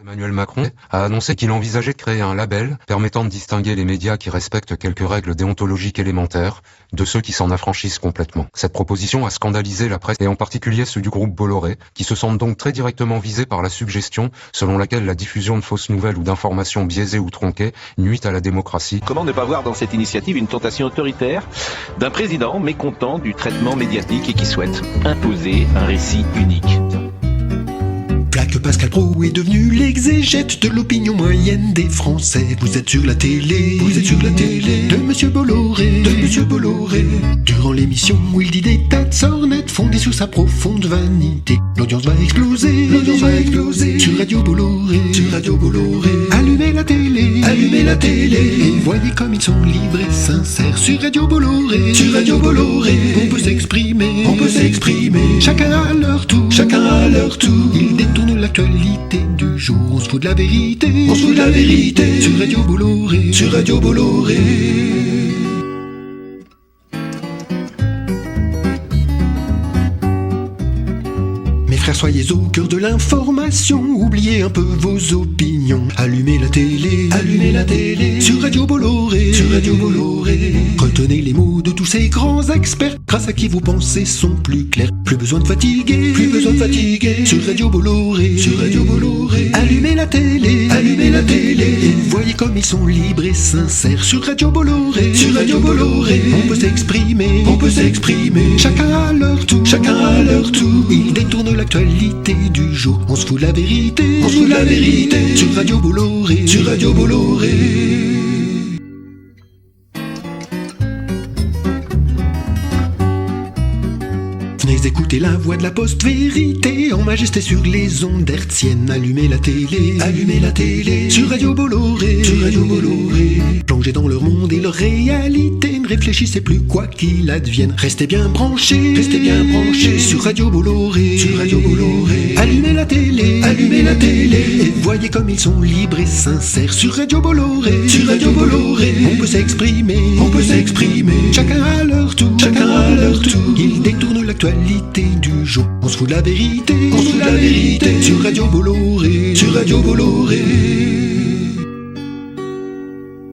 Emmanuel Macron a annoncé qu'il envisageait de créer un label permettant de distinguer les médias qui respectent quelques règles déontologiques élémentaires de ceux qui s'en affranchissent complètement. Cette proposition a scandalisé la presse et en particulier ceux du groupe Bolloré, qui se sentent donc très directement visés par la suggestion selon laquelle la diffusion de fausses nouvelles ou d'informations biaisées ou tronquées nuit à la démocratie. Comment ne pas voir dans cette initiative une tentation autoritaire d'un président mécontent du traitement médiatique et qui souhaite imposer un récit unique? Que Pascal Praud est devenu l'exégète de l'opinion moyenne des Français. Vous êtes sur la télé, de Monsieur Bolloré, Durant l'émission où il dit des tas de sornettes fondées sur sa profonde vanité, l'audience va exploser, sur Radio Bolloré, Allumez la télé, et voyez comme ils sont libres et sincères sur Radio Bolloré, On peut s'exprimer, chacun à leur tour, Ils détournent l'actualité du jour, on se fout de la vérité, sur Radio Bolloré, Mes frères, soyez au cœur de l'information, oubliez un peu vos opinions. Allumez la télé, sur Radio Bolloré, Retenez les mots de tous ces grands experts, grâce à qui vos pensées sont plus claires. Plus besoin de fatiguer, sur Radio Bolloré, Allumez la télé, et voyez comme ils sont libres et sincères sur Radio Bolloré, On peut s'exprimer, chacun à leur tour, Ils détournent l'actualité du jour, on se fout de la vérité, sur Radio Bolloré, Venez écouter la voix de la post-vérité en majesté sur les ondes hertziennes. Allumez la télé, sur Radio Bolloré, Plongez dans leur monde et leur réalité, ne réfléchissez plus quoi qu'il advienne. Restez bien branchés, sur Radio Bolloré, Allumez la télé, et voyez comme ils sont libres et sincères sur Radio Bolloré, On peut s'exprimer, chacun à leur tour, Ils détournent l'actualité du jour, on se fout de la vérité, sur Radio Bolloré,